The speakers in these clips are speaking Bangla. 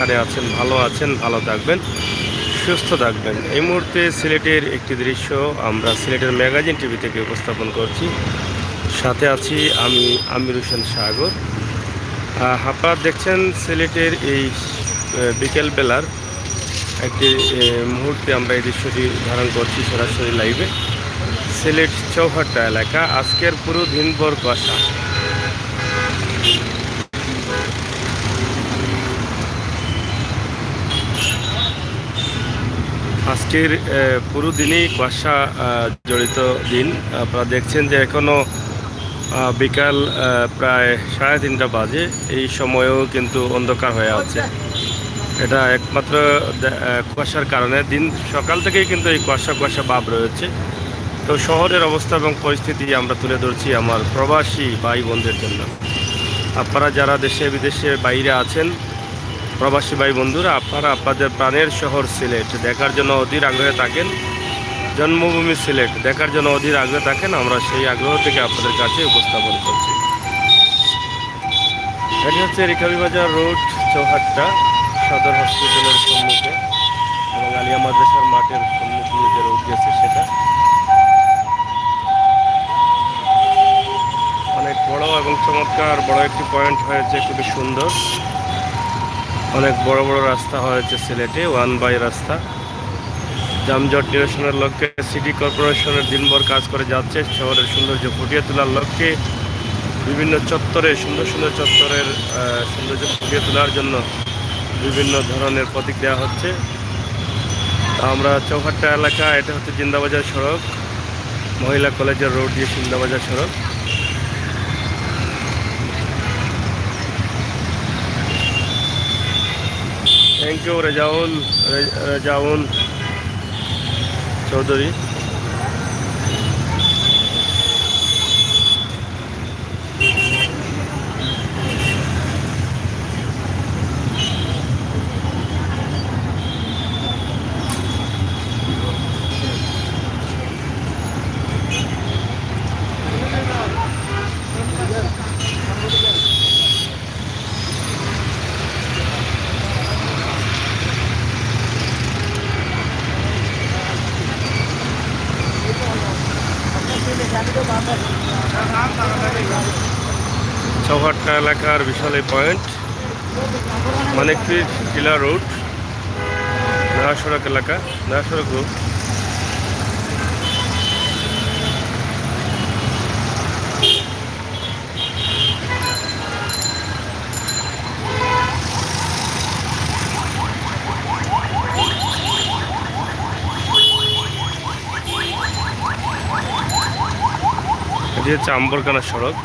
যেখানে আছেন ভালো আছেন, ভালো থাকবেন, সুস্থ থাকবেন। এই মুহূর্তে সিলেটের একটি দৃশ্য আমরা সিলেটের ম্যাগাজিন টিভি থেকে উপস্থাপন করছি। সাথে আছি আমি আমির হোসেন সাগর। আপনারা দেখছেন সিলেটের এই বিকেল বেলার একটি মুহূর্তে আমরা এই দৃশ্যটি ধারণ করছি সরাসরি লাইভে। সিলেট চৌহাট্টা এলাকা, আজকের পুরো দিনভর কুয়াশা। আজকের পুরো দিনই কুয়াশা জড়িত দিন। আপনারা দেখছেন যে এখনও বিকাল প্রায় 3:30 বাজে। এই সময়েও কিন্তু অন্ধকার হয়ে আছে। এটা একমাত্র কুয়াশার কারণে দিন সকাল থেকেই কিন্তু এই কুয়াশা কুয়াশা ভাব রয়েছে। তো শহরের অবস্থা এবং পরিস্থিতি আমরা তুলে ধরছি আমার প্রবাসী ভাই বোনদের জন্য। আপনারা যারা দেশে বিদেশে বাইরে আছেন, প্রবাসী ভাই বন্ধুরা, আপনারা আপনাদের প্রাণের শহর সিলেট দেখার জন্য অধীর আগ্রহে থাকেন, জন্মভূমি সিলেট দেখার জন্য অধীর আগ্রহে থাকেন। আমরা সেই আগ্রহ থেকে আপনাদের কাছে উপস্থাপন করছি। এটি হচ্ছে রিকাবি বাজার রোড, চৌহাট্টা সদর হসপিটালের সম্মুখে এবং আলিয়া মাদ্রাসার মাঠের সম্মুখে যে রোড গেছে সেটা অনেক বড় এবং চমৎকার বড় একটি পয়েন্ট হয়েছে, খুবই সুন্দর। অনেক বড় বড় রাস্তা হয়েছে সিলেটে, 1 বাই রাস্তা। যানজট নিরসনের লক্ষ্যে সিটি কর্পোরেশনের দিনভর কাজ করে যাচ্ছে। শহরের সৌন্দর্য ফুটিয়ে তোলার লক্ষ্যে বিভিন্ন চত্বরে সুন্দর সুন্দর চত্বরের সৌন্দর্য ফুটিয়ে তোলার জন্য বিভিন্ন ধরনের প্রতীক দেওয়া হচ্ছে। আমরা চৌহাট্টা এলাকা, এটা হচ্ছে জিন্দাবাজার সড়ক, মহিলা কলেজের রোড দিয়ে জিন্দাবাজার সড়ক। Thank you Rezaul Chowdhury. চৌহাট্টা এলাকার বিশাল এই পয়েন্ট, মানিকপীর টিলা রোড, নয়া সড়ক এলাকা, নয়া সড়ক রোড। এটি হচ্ছে আম্বরকানা সড়ক।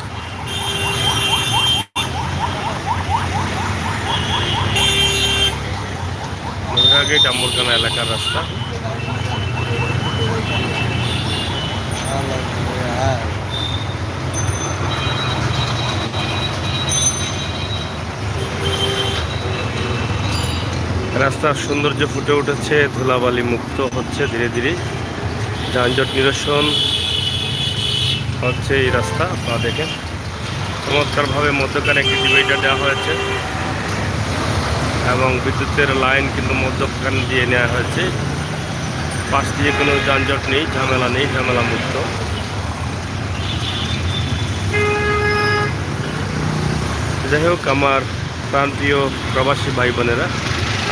গেট আম্বরকানা এলাকার রাস্তা। রাস্তার সৌন্দর্য ফুটে উঠেছে, ধুলাবালি মুক্ত হচ্ছে ধীরে ধীরে, যানজট নিরসন হচ্ছে এই রাস্তা। আপনারা দেখেন চমৎকারভাবে মধ্যখানে একটি ডিভাইডার দেওয়া হয়েছে এবং বিদ্যুতের লাইন কিন্তু মধ্যখান দিয়ে নেওয়া হয়েছে। পাশ দিয়ে কোনো যানজট নেই, ঝামেলা নেই, ঝামেলা মুক্ত। যাই হোক, আমার প্রাণপ্রিয় প্রবাসী ভাই বোনেরা,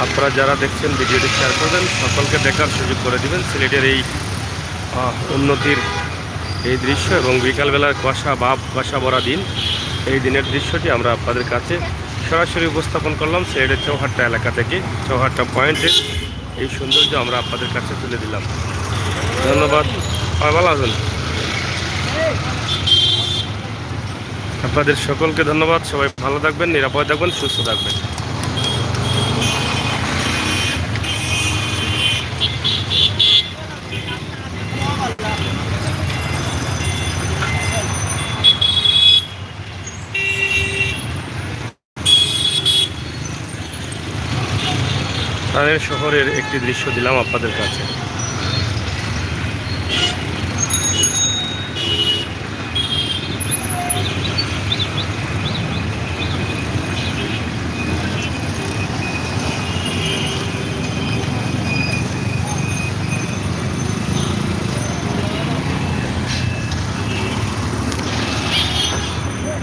আপনারা যারা দেখছেন ভিডিওটি শেয়ার করবেন, সকলকে দেখার সুযোগ করে দিবেন সিলেটের এই উন্নতির এই দৃশ্য এবং বিকালবেলার কুয়াশা ভরা দিন। এই দিনের দৃশ্যটি আমরা আপনাদের কাছে সরাসরি উপস্থাপন করলাম সিলেটের চৌহাট্টা এলাকা থেকে। চৌহাট্টা পয়েন্টের এই সৌন্দর্য আমরা আপনাদের কাছে তুলে দিলাম। ধন্যবাদ। ভালো আছেন? আপনাদের সকলকে ধন্যবাদ। সবাই ভালো থাকবেন, নিরাপদ থাকবেন, সুস্থ থাকবেন। প্রাণের শহরের একটি দৃশ্য দিলাম আপনাদের কাছে।